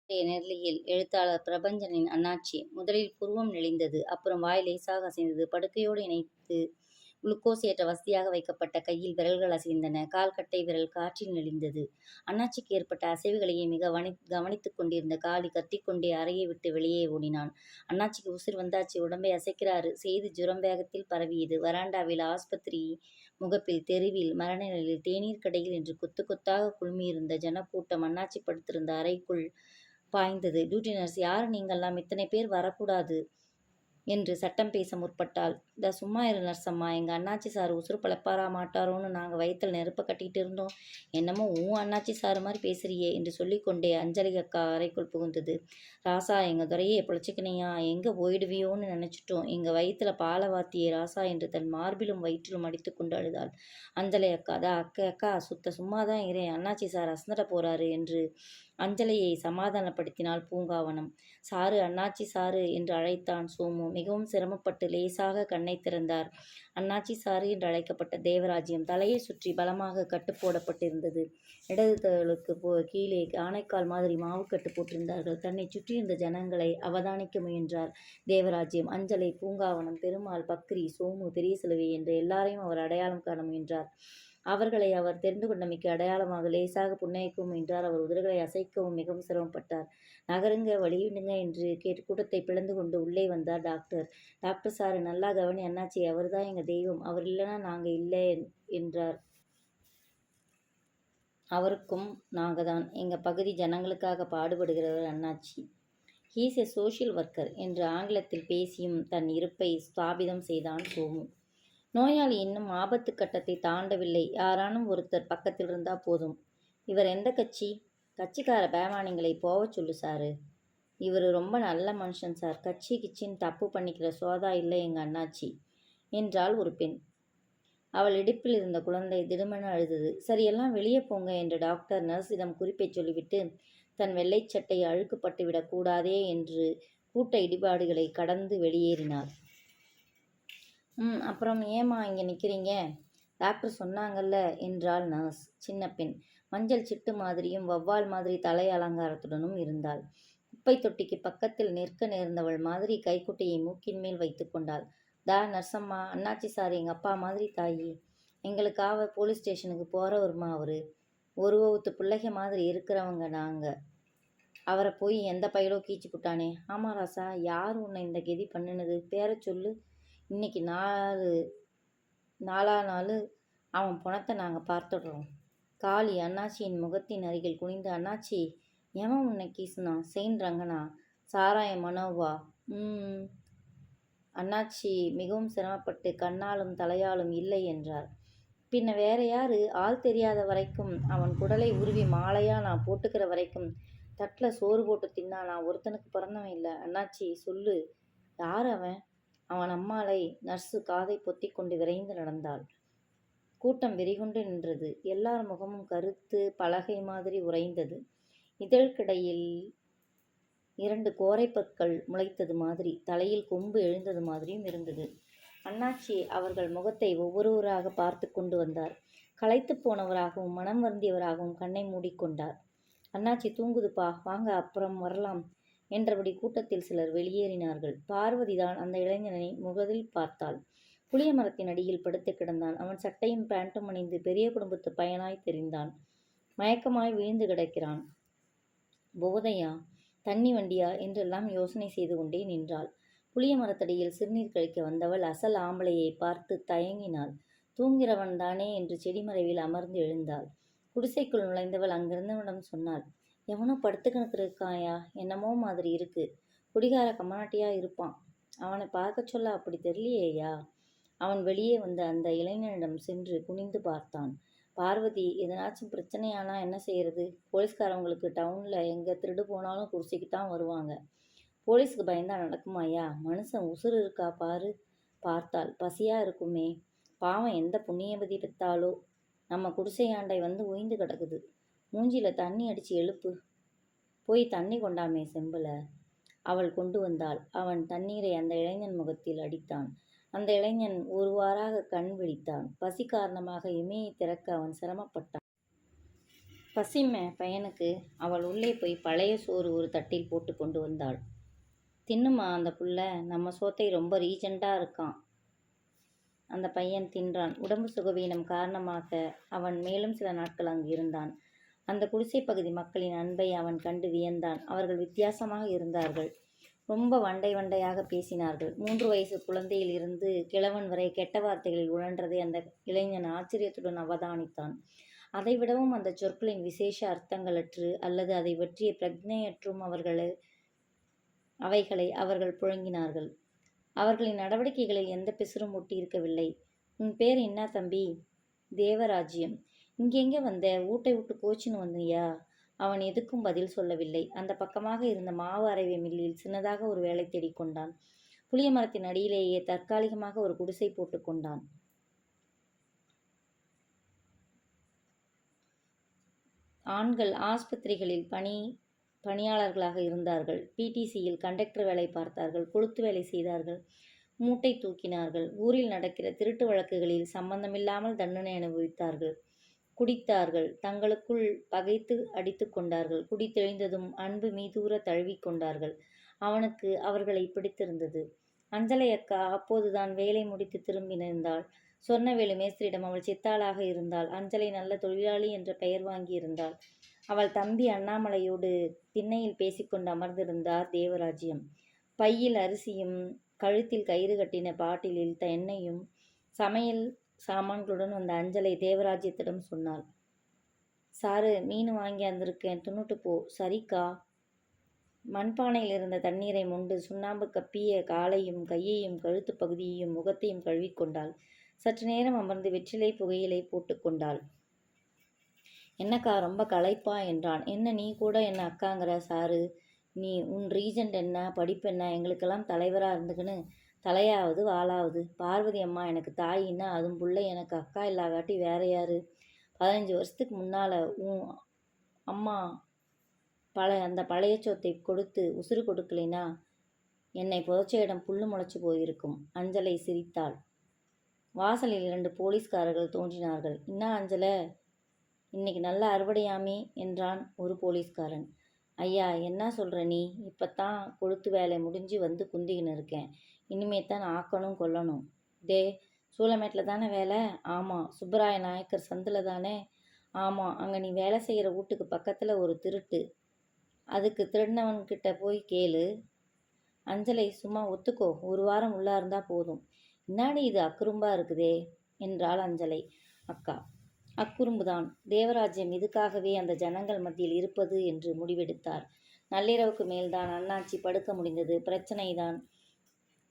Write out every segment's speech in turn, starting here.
இன்றைய நெல்லையில் எழுத்தாளர் பிரபஞ்சனின் அண்ணாச்சி. முதலில் புருவம் நெளிந்தது. அப்புறம் வாய் லேசாக அசைந்தது. படுக்கையோடு இணைத்து குளுக்கோஸ் ஏற்ற வசதியாக வைக்கப்பட்ட கையில் விரல்கள் அசைந்தன. கால் கட்டை விரல் காற்றில் நெளிந்தது. அண்ணாச்சிக்கு ஏற்பட்ட அசைவுகளையே மிக கவனித்துக் கொண்டிருந்த காளி கத்திக்கொண்டே அறையை விட்டு வெளியே ஓடினான். அண்ணாச்சிக்கு உசிர் வந்தாச்சு, உடம்பை அசைக்கிறாரு. செய்தி ஜுரம் வேகத்தில் பரவியது. வராண்டாவில், ஆஸ்பத்திரி முகப்பில், தெருவில், மரண நிலையில், தேநீர் கடையில் என்று கொத்து கொத்தாக குழுமியிருந்த ஜனக்கூட்டம் அண்ணாச்சி படுத்திருந்த அறைக்குள் பாய்ந்தது. டியூட்டி நர்ஸ், யாரு நீங்கள்லாம், இத்தனை பேர் வரக்கூடாது என்று சட்டம் பேச முற்பட்டாள். சும்மா இரு நர்சம்மா, எங்கள் அண்ணாச்சி சார் உசுறு பழப்பாரா மாட்டாரோன்னு நாங்கள் வயிற்றில் நெருப்பை கட்டிகிட்டு இருந்தோம். என்னமோ அண்ணாச்சி சாரு மாதிரி பேசுறியே என்று சொல்லிக்கொண்டே அஞ்சலி அக்கா அறைக்குள் புகுந்தது. ராசா, எங்கள் துறையே பிழைச்சிக்கினியா, எங்கே போயிடுவியோன்னு நினச்சிட்டோம். எங்கள் வயிற்றில் பாலை வாத்தியே ராசா என்று தன் மார்பிலும் வயிற்றிலும் அடித்து கொண்டு அழுதாள். அஞ்சலி அக்கா, அக்கா சும்மா தான் இரேன், அண்ணாச்சி சார் அசந்துட போறாரு என்று அஞ்சலியை சமாதானப்படுத்தினாள் பூங்காவனம். சாரு, அண்ணாச்சி சாரு என்று அழைத்தான் சோமு. மிகவும் சிரமப்பட்டு லேசாக கண்ணை திறந்தார். அண்ணாச்சி சாரு என்று அழைக்கப்பட்ட தேவராஜ்யம் தலையை சுற்றி பலமாக கட்டு போடப்பட்டிருந்தது. இடது தோளுக்கு கீழே ஆனைக்கால் மாதிரி மாவு கட்டு போட்டிருந்தார்கள். தன்னை சுற்றியிருந்த ஜனங்களை அவதானிக்க முயன்றார் தேவராஜ்யம். அஞ்சலை, பூங்காவனம், பெருமாள், பக்ரி, சோமு, பெரிய சிலுவை என்று எல்லாரையும் அவர் அடையாளம் காண முயன்றார். அவர்களை அவர் தெரிந்து கொண்டமைக்கு அடையாளமாக லேசாக புன்னகைக்கவும் முயன்றார். அவர் உதடுகளை அசைக்கவும் மிகவும் சிரமப்பட்டார். நகருங்க, வழிவிடுங்க என்று கேட்டு கூட்டத்தை பிளந்து கொண்டு உள்ளே வந்தார் டாக்டர். டாக்டர் சாரு, நல்லா கவனி அண்ணாச்சி, அவர்தான் எங்கள் தெய்வம், அவர் இல்லைன்னா நாங்கள் இல்லை என்றார். அவருக்கும் நாங்கள் தான், எங்கள் பகுதி ஜனங்களுக்காக பாடுபடுகிறவர் அண்ணாச்சி. ஹீஸ் எ சோஷியல் ஒர்க்கர் என்று ஆங்கிலத்தில் பேசியும் தன் இருப்பை ஸ்தாபிதம் செய்தான் சோமு. நோயாளி இன்னும் ஆபத்து கட்டத்தை தாண்டவில்லை. யாரானும் ஒருத்தர் பக்கத்தில் இருந்தா போதும். இவர் எந்த கட்சி? கட்சிக்கார பேமானிங்களை போக சொல்லு சாரு. இவர் ரொம்ப நல்ல மனுஷன் சார். கட்சி கிச்சின்னு தப்பு பண்ணிக்கிற சோதா இல்லை எங்கள் அண்ணாச்சி என்றாள் ஒரு பெண். அவள் இடுப்பில் இருந்த குழந்தை திடுமென அழுதது. சரியெல்லாம் வெளியே போங்க என்று டாக்டர் நர்ஸிடம் குறிப்பை சொல்லிவிட்டு தன் வெள்ளை சட்டை அழுக்குப்பட்டுவிடக் கூடாதே என்று கூட்ட இடிபாடுகளை கடந்து வெளியேறினார். அப்புறம் ஏம்மா இங்கே நிற்கிறீங்க? டாக்டர் சொன்னாங்கல்ல என்றாள் நர்ஸ். சின்ன பெண் மஞ்சள் சிட்டு மாதிரியும் வவ்வால் மாதிரி தலை அலங்காரத்துடனும் இருந்தாள். குப்பை தொட்டிக்கு பக்கத்தில் நிற்க நேர்ந்தவள் மாதிரி கைக்குட்டையை மூக்கின் மேல் வைத்து கொண்டாள். நர்சம்மா, அண்ணாச்சி சார் எங்கள் அப்பா மாதிரி தாயி. எங்களுக்காக போலீஸ் ஸ்டேஷனுக்கு போகிறவருமா அவரு. ஒரு ஒருத்து பிள்ளைக மாதிரி இருக்கிறவங்க நாங்கள். அவரை போய் எந்த பயிலோ கீச்சு புட்டானே. ஆமாம் ராசா, யார் உன்னை இந்த கெதி பண்ணினது? பேரை சொல்லு. இன்னைக்கு நாலா நாள் அவன் பணத்தை நாங்கள் பார்த்துடுறோம். காளி அண்ணாச்சியின் முகத்தின் அருகில் குனிந்து, அண்ணாச்சி, எவன் உன்னை கீசுனா? செயின் ரங்கனா? சாராய மனோவா? அண்ணாச்சி மிகவும் சிரமப்பட்டு கண்ணாலும் தலையாலும் இல்லை என்றார். பின்ன வேற யாரு? ஆள் தெரியாத வரைக்கும், அவன் குடலை உருவி மாலையா நான் போட்டுக்கிற வரைக்கும் தட்டில் சோறு போட்டு தின்னா நான் ஒருத்தனுக்கு பிறந்தவன் இல்லை. அண்ணாச்சி சொல்லு, யார் அவன்? அவன் அம்மாளை. நர்ஸு காதை பொத்தி கொண்டு விரைந்து நடந்தாள். கூட்டம் வெறிகொண்டு நின்றது. எல்லார் முகமும் கருத்து பலகை மாதிரி உறைந்தது. இதழ்கிடையில் 2 கோரைப்பற்கள் முளைத்தது மாதிரி, தலையில் கொம்பு எழுந்தது மாதிரியும் இருந்தது. அண்ணாச்சி அவர்கள் முகத்தை ஒவ்வொருவராக பார்த்து கொண்டு வந்தார். களைத்து போனவராகவும் மனம் வருந்தியவராகவும் கண்ணை மூடிக்கொண்டார். அண்ணாச்சி தூங்குதுப்பா, வாங்க அப்புறம் வரலாம் என்றபடி கூட்டத்தில் சிலர் வெளியேறினார்கள். பார்வதிதான் அந்த இளைஞனை முதலில் பார்த்தாள். புளிய மரத்தின் அடியில் படுத்து கிடந்தான். அவன் சட்டையும் பேண்ட்டும் அணிந்து பெரிய குடும்பத்து பையனாய் தெரிந்தான். மயக்கமாய் விழுந்து கிடக்கிறான். போதையா, தண்ணி வண்டியா என்றெல்லாம் யோசனை செய்து கொண்டே நின்றாள். புளிய மரத்தடியில் சிறுநீர் கழிக்க வந்தவள் அசல் ஆம்பளையை பார்த்து தயங்கினாள். தூங்கிறவன் தானே என்று செடிமறைவில் அமர்ந்து எழுந்தாள். குடிசைக்குள் நுழைந்தவள் அங்கிருந்தவனிடம் சொன்னாள், எவனோ படுத்துக்கிணத்து இருக்காயா, என்னமோ மாதிரி இருக்கு. குடிகார கம்மாட்டியா இருப்பான். அவனை பார்க்க சொல்ல அப்படி தெரியலையா? அவன் வெளியே வந்து அந்த இளைஞனிடம் சென்று குனிந்து பார்த்தான். பார்வதி, எதனாச்சும் பிரச்சனையானா என்ன செய்யறது? போலீஸ்காரவங்களுக்கு டவுனில் எங்கே திருடு போனாலும் குடிசைக்கு தான் வருவாங்க. போலீஸுக்கு பயந்தா நடக்குமாயா? மனுஷன் உசுறு இருக்கா பாரு. பார்த்தாள். பசியாக இருக்குமே. பாவம் எந்த புண்ணியபதி பெற்றாலோ. நம்ம குடிசையாண்டை வந்து உயிந்து கிடக்குது. மூஞ்சியில் தண்ணி அடித்து எழுப்பு. போய் தண்ணி கொண்டாமே செம்பில். அவள் கொண்டு வந்தாள். அவன் தண்ணீரை அந்த இளைஞன் முகத்தில் அடித்தான். அந்த இளைஞன் ஒருவாறாக கண் விழித்தான். பசி காரணமாக இமையை திறக்க அவன் சிரமப்பட்டான். பசிமை பையனுக்கு அவள் உள்ளே போய் பழைய சோறு ஒரு தட்டில் போட்டு கொண்டு வந்தாள். தின்னுமா அந்த புள்ள, நம்ம சோத்தை ரொம்ப ரீசெண்டாக இருக்கான். அந்த பையன் தின்றான். உடம்பு சுகவீனம் காரணமாக அவன் மேலும் சில நாட்கள் அங்கு இருந்தான். அந்த குடிசை பகுதி மக்களின் அன்பை அவன் கண்டு வியந்தான். அவர்கள் வித்தியாசமாக இருந்தார்கள். ரொம்ப வண்டையாக பேசினார்கள். 3 வயசு குழந்தையில் இருந்து கிழவன் வரை கெட்ட வார்த்தைகளில் உழன்றதை அந்த இளைஞன் ஆச்சரியத்துடன் அவதானித்தான். அதைவிடவும் அந்த சொற்களின் விசேஷ அர்த்தங்களற்று அல்லது அதை பற்றிய பிரக்ஞையற்றும் அவைகளை அவர்கள் புழங்கினார்கள். அவர்களின் நடவடிக்கைகளில் எந்த பிசுறும் ஒட்டியிருக்கவில்லை. உன் பேர் என்ன தம்பி? தேவராஜ்யம். இங்கெங்கே வந்த? ஊட்டை விட்டு கோச்சின்னு வந்தியா? அவன் எதுக்கும் பதில் சொல்லவில்லை. அந்த பக்கமாக இருந்த மாவு அரைவை மில்லில் சின்னதாக ஒரு வேலை தேடிக்கொண்டான். புளிய மரத்தின் அடியிலேயே தற்காலிகமாக ஒரு குடிசை போட்டு கொண்டான். ஆண்கள் ஆஸ்பத்திரிகளில் பணியாளர்களாக இருந்தார்கள். பிடிசியில் கண்டக்டர் வேலை பார்த்தார்கள். கொளுத்து வேலை செய்தார்கள். மூட்டை தூக்கினார்கள். ஊரில் நடக்கிற திருட்டு வழக்குகளில் சம்பந்தமில்லாமல் தண்டனை அனுபவித்தார்கள். குடித்தார்கள். தங்களுக்குள் பகைத்து அடித்து கொண்டார்கள். குடி தெளிந்ததும் அன்பு மீதூர தழுவி கொண்டார்கள். அவனுக்கு அவர்களை பிடித்திருந்தது. அஞ்சலை அக்கா அப்போதுதான் வேலை முடித்து திரும்பினிருந்தாள். சொர்ணவேலு மேஸ்திரியிடம் அவள் சித்தாளாக இருந்தாள். அஞ்சலை நல்ல தொழிலாளி என்ற பெயர் வாங்கியிருந்தாள். அவள் தம்பி அண்ணாமலையோடு திண்ணையில் பேசிக்கொண்டு அமர்ந்திருந்தார் தேவராஜ்யம். பையில் அரிசியும் கழுத்தில் கயிறு கட்டின பாட்டிலில் எண்ணெயும் சமையல் சாமான்களுடன் வந்த அஞ்சலை தேவராஜ்யத்திடம் சொன்னாள். சாரு, மீன் வாங்கி வந்திருக்கேன், துண்ணுட்டு போ. சரிக்கா. மண்பானையில் இருந்த தண்ணீரை மொண்டு சுண்ணாம்பு கப்பிய காலையும் கையையும் கழுத்து பகுதியையும் முகத்தையும் கழுவிக்கொண்டாள். சற்று நேரம் அமர்ந்து வெற்றிலை புகையிலை போட்டுக்கொண்டாள். என்னக்கா ரொம்ப களைப்பா என்றான். என்ன நீ கூட என்ன அக்காங்கிற? சாரு, நீ உன் ரீஜெண்ட் என்ன, படிப்பென்ன? எங்களுக்கெல்லாம் தலைவராக இருந்துக்குன்னு தலையாவது வாளாவது. பார்வதி அம்மா எனக்கு தாயின்னா அதுவும் புள்ள எனக்கு அக்கா இல்லாகாட்டி வேற யாரு? 15 வருஷத்துக்கு முன்னால் உன் அம்மா அந்த பழைய சோத்தை கொடுத்து உசுறு கொடுக்கலைனா என்னை புதைச்ச இடம் புல்லு முளைச்சி போயிருக்கும். அஞ்சலை சிரித்தாள். வாசலில் 2 போலீஸ்காரர்கள் தோன்றினார்கள். என்ன அஞ்சலை, இன்னைக்கு நல்ல அறுவடையாமே என்றான் ஒரு போலீஸ்காரன். ஐயா, என்ன சொல்கிற நீ? இப்போத்தான் கொளுத்து வேலை முடிஞ்சு வந்து குந்திக்கின்னு இருக்கேன். இனிமே தான் ஆக்கணும் கொல்லணும். டே, சூளமேட்டில் தானே வேலை? ஆமாம். சுப்பராய நாயக்கர் சந்தில் தானே? ஆமாம். அங்கே நீ வேலை செய்கிற வீட்டுக்கு பக்கத்தில் ஒரு திருட்டு. அதுக்கு திருடினவன்கிட்ட போய் கேளு. அஞ்சலை, சும்மா ஒத்துக்கோ, 1 வாரம் உள்ளா இருந்தால் போதும். என்னாடி இது அக்குறும்பா இருக்குதே என்றாள் அஞ்சலை. அக்கா, அக்குறும்புதான். தேவராஜ்யம் இதுக்காகவே அந்த ஜனங்கள் மத்தியில் இருப்பது என்று முடிவெடுத்தார். நள்ளிரவுக்கு மேல்தான் அண்ணாச்சி படுக்க முடிந்தது. பிரச்சனைதான்.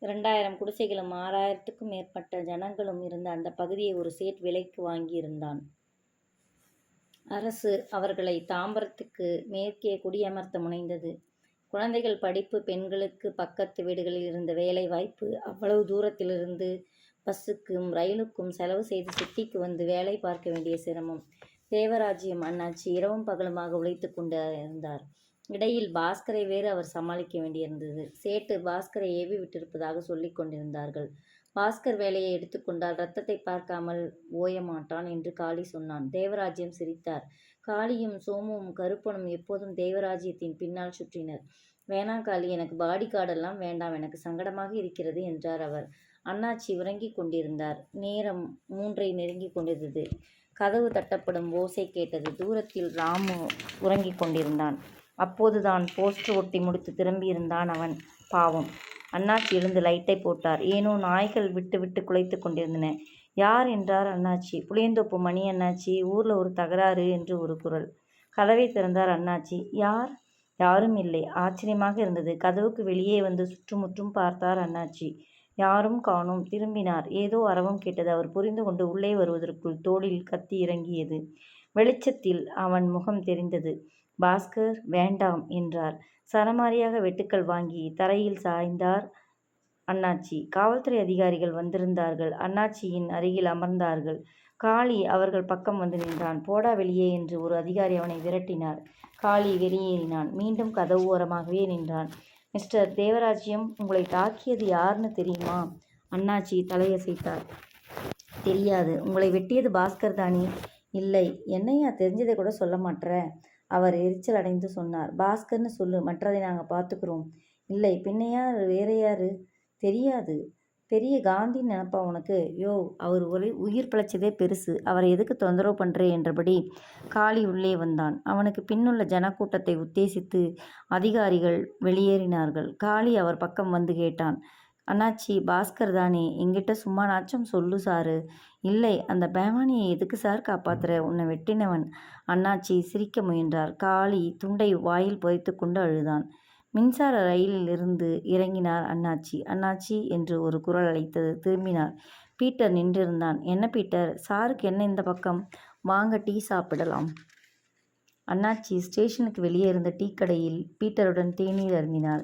2000 குடிசைகளும் 6000த்துக்கும் மேற்பட்ட ஜனங்களும் இருந்த அந்த பகுதியை ஒரு சேட் விலைக்கு வாங்கியிருந்தான். அரசு அவர்களை தாம்பரத்துக்கு மேற்கே குடியமர்த்த முனைந்தது. குழந்தைகள் படிப்பு, பெண்களுக்கு பக்கத்து வீடுகளில் இருந்த வேலை வாய்ப்பு, அவ்வளவு தூரத்திலிருந்து பஸ்ஸுக்கும் ரயிலுக்கும் செலவு செய்து சிட்டிக்கு வந்து வேலை பார்க்க வேண்டிய சிரமம். தேவராஜ்யம் அண்ணாச்சி இரவும் பகலுமாக உழைத்து கொண்டு இருந்தார். இடையில் பாஸ்கரை வேறு அவர் சமாளிக்க வேண்டியிருந்தது. சேட்டு பாஸ்கரை ஏவி விட்டிருப்பதாக சொல்லி கொண்டிருந்தார்கள். பாஸ்கர் வேலையை எடுத்துக்கொண்டால் ரத்தத்தை பார்க்காமல் ஓய மாட்டான் என்று காளி சொன்னான். தேவராஜ்யம் சிரித்தார். காளியும் சோமுவும் கருப்பனும் எப்போதும் தேவராஜ்யத்தின் பின்னால் சுற்றினர். வேணாம் காளி, எனக்கு பாடி கார்டெல்லாம் வேண்டாம், எனக்கு சங்கடமாக இருக்கிறது என்றார் அவர். அண்ணாச்சி உறங்கிக் கொண்டிருந்தார். நேரம் 3ஐ நெருங்கி கொண்டிருந்தது. கதவு தட்டப்படும் ஓசை கேட்டது. தூரத்தில் ராமு உறங்கிக் கொண்டிருந்தான். அப்போதுதான் போஸ்டர் ஒட்டி முடித்து திரும்பியிருந்தான் அவன். பாவம். அண்ணாச்சி எழுந்து லைட்டை போட்டார். ஏனோ நாய்கள் விட்டு விட்டு குலைத்து கொண்டிருந்தன. யார் என்றார் அண்ணாச்சி. புளியந்தோப்பு மணி அண்ணாச்சி, ஊரில் ஒரு தகராறு என்று ஒரு குரல். கதவை திறந்தார் அண்ணாச்சி. யார்? யாரும் இல்லை. ஆச்சரியமாக இருந்தது. கதவுக்கு வெளியே வந்து சுற்றுமுற்றும் பார்த்தார் அண்ணாச்சி. யாரும் காணோம். திரும்பினார். ஏதோ அரவம் கேட்டது. அவர் புரிந்து கொண்டு உள்ளே வருவதற்குள் தோளில் கத்தி இறங்கியது. வெளிச்சத்தில் அவன் முகம் தெரிந்தது. பாஸ்கர், வேண்டாம் என்றார். சரமாரியாக வெட்டுக்கள் வாங்கி தரையில் சாய்ந்தார் அண்ணாச்சி. காவல்துறை அதிகாரிகள் வந்திருந்தார்கள். அண்ணாச்சியின் அருகில் அமர்ந்தார்கள். காளி அவர்கள் பக்கம் வந்து நின்றான். போடா வெளியே என்று ஒரு அதிகாரி அவனை விரட்டினார். காளி வெளியேறினான். மீண்டும் கதவு ஓரமாகவே நின்றான். மிஸ்டர் தேவராஜ்யம், உங்களை தாக்கியது யாருன்னு தெரியுமா? அண்ணாச்சி தலையசைத்தார். தெரியாது. உங்களை வெட்டியது பாஸ்கர் தானே? இல்லை, என்னையா தெரிஞ்சதை கூட சொல்ல மாட்ற? அவர் எரிச்சல் அடைந்து சொன்னார். பாஸ்கர்னு சொல்லு, மற்றதை நாங்க பார்த்துக்கிறோம். இல்லை, பின்ன யார், வேற யாரு? தெரியாது. பெரிய காந்தின்னு நினப்பா உனக்கு? யோ, அவர் உயிர் பிழைச்சதே பெருசு, அவரை எதுக்கு தொந்தரவு பண்றே என்றபடி காளி உள்ளே வந்தான். அவனுக்கு பின்னுள்ள ஜனக்கூட்டத்தை உத்தேசித்து அதிகாரிகள் வெளியேறினார்கள். காளி அவர் பக்கம் வந்து கேட்டான். அண்ணாச்சி, பாஸ்கர் தானே? எங்கிட்ட சும்மானாச்சும் சொல்லு சாரு. இல்லை, அந்த பேமானியை எதுக்கு சார் காப்பாத்துற? உன்னை வெட்டினவன். அண்ணாச்சி சிரிக்க முயன்றார். காளி துண்டை வாயில் புதைத்து கொண்டு அழுதான். மின்சார ரயிலில் இருந்து இறங்கினார் அண்ணாச்சி. அண்ணாச்சி என்று ஒரு குரல் அழைத்தது. திரும்பினார். பீட்டர் நின்றிருந்தான். என்ன பீட்டர், சாருக்கு என்ன இந்த பக்கம்? வாங்க, டீ சாப்பிடலாம். அண்ணாச்சி ஸ்டேஷனுக்கு வெளியே இருந்த டீ கடையில் பீட்டருடன் தேநீர் அருந்தினார்.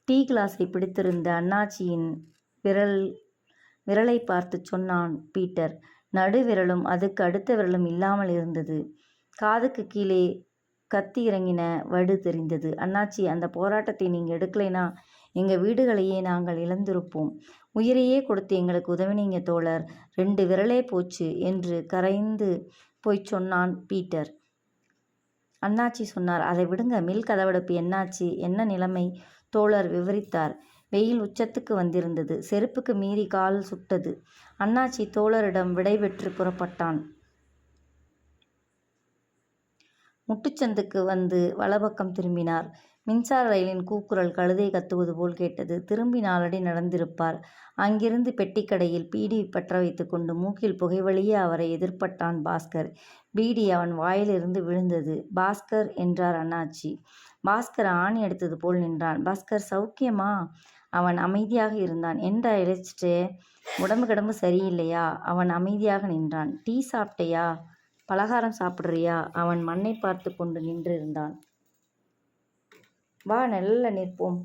டீ கிளாஸை பிடித்திருந்த அண்ணாச்சியின் விரலை பார்த்து சொன்னான் பீட்டர். நடு விரலும் அதுக்கு அடுத்த விரலும் இல்லாமல் இருந்தது. காதுக்கு கீழே கத்தி இறங்கின வடு தெரிந்தது. அண்ணாச்சி, அந்த போராட்டத்தை நீங்கள் எடுக்கலைனா எங்கள் வீடுகளையே நாங்கள் இழந்திருப்போம். உயிரையே கொடுத்து எங்களுக்கு உதவினீங்க தோழர். 2 விரலே போச்சு என்று கரைந்து போய் சொன்னான் பீட்டர். அண்ணாச்சி சொன்னார், அதை விடுங்க, மில் கதவடைப்பு என்னாச்சு? என்ன நிலைமை? தோழர் விவரித்தார். வெயில் உச்சத்துக்கு வந்திருந்தது. செருப்புக்கு மீறி கால் சுட்டது. அண்ணாச்சி தோழரிடம் விடை பெற்று புறப்பட்டான். முட்டுச்சந்துக்கு வந்து வலப்பக்கம் திரும்பினார். மின்சார ரயிலின் கூக்குரல் கழுதை கத்துவது போல் கேட்டது. திரும்பி 4 அடி நடந்திருப்பார். அங்கிருந்து பெட்டிக்கடையில் பீடி பற்ற வைத்து கொண்டு மூக்கில் புகைவழியே அவரை எதிர்பட்டான் பாஸ்கர். பீடி அவன் வாயிலிருந்து விழுந்தது. பாஸ்கர் என்றார் அண்ணாச்சி. பாஸ்கர் ஆணி எடுத்தது போல் நின்றான். பாஸ்கர், சௌக்கியமா? அவன் அமைதியாக இருந்தான். என்ன இழைச்சிட்டே? உடம்பு கிடம்பு சரியில்லையா? அவன் அமைதியாக நின்றான். டீ சாப்பிட்டையா? பலகாரம் சாப்பிட்றியா? அவன் மண்ணை பார்த்து கொண்டு நின்றிருந்தான். வா, நிழல்ல நிற்போம்.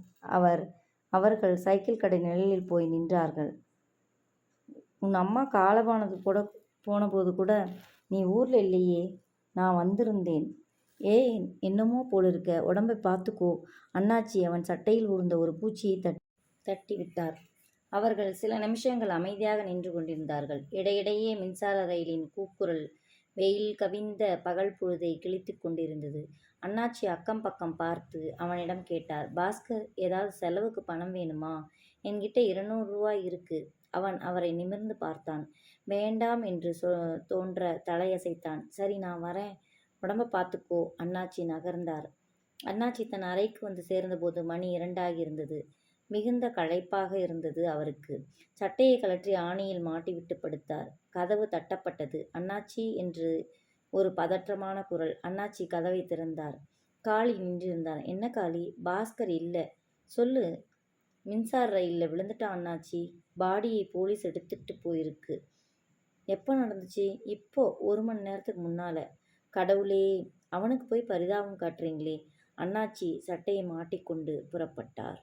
அவர்கள் சைக்கிள் கடை நிழலில் போய் நின்றார்கள். உன் அம்மா காலமானது போனபோது கூட நீ ஊரில் இல்லையே? நான் வந்திருந்தேன். ஏய், என்னமோ போலிருக்க, உடம்பை பார்த்துக்கோ. அண்ணாச்சி அவன் சட்டையில் ஊர்ந்த ஒரு பூச்சியை தட்டி விட்டார். அவர்கள் சில நிமிஷங்கள் அமைதியாக நின்று கொண்டிருந்தார்கள். இடையிடையே மின்சார ரயிலின் கூக்குரல் வெயில் கவிந்த பகல் பொழுதை கிழித்து கொண்டிருந்தது. அண்ணாச்சி அக்கம் பக்கம் பார்த்து அவனிடம் கேட்டார். பாஸ்கர், ஏதாவது செலவுக்கு பணம் வேணுமா? என்கிட்ட 200 ரூபாய் இருக்கு. அவன் அவரை நிமிர்ந்து பார்த்தான். வேண்டாம் என்று தோன்ற தலையசைத்தான். சரி, நான் வரேன், உடம்ப பார்த்துக்கோ. அண்ணாச்சி நகர்ந்தார். அண்ணாச்சி தன் அறைக்கு வந்து சேர்ந்தபோது மணி 2 ஆகியிருந்தது. மிகுந்த களைப்பாக இருந்தது அவருக்கு. சட்டையை கழற்றி ஆணியில் மாட்டிவிட்டு படுத்தார். கதவு தட்டப்பட்டது. அண்ணாச்சி என்று ஒரு பதற்றமான குரல். அண்ணாச்சி கதவை திறந்தார். காளி நின்றிருந்தான். என்ன காளி? பாஸ்கர் இல்லை. சொல்லு. மின்சார ரயிலில் விழுந்துட்டான் அண்ணாச்சி. பாடியை போலீஸ் எடுத்துட்டு போயிருக்கு. எப்போ நடந்துச்சு? இப்போ 1 மணி நேரத்துக்கு முன்னால. கடவுளே, அவனுக்கு போய் பரிதாபம் காட்டுறீங்களே. அண்ணாச்சி சட்டையை மாட்டிக்கொண்டு புறப்பட்டார்.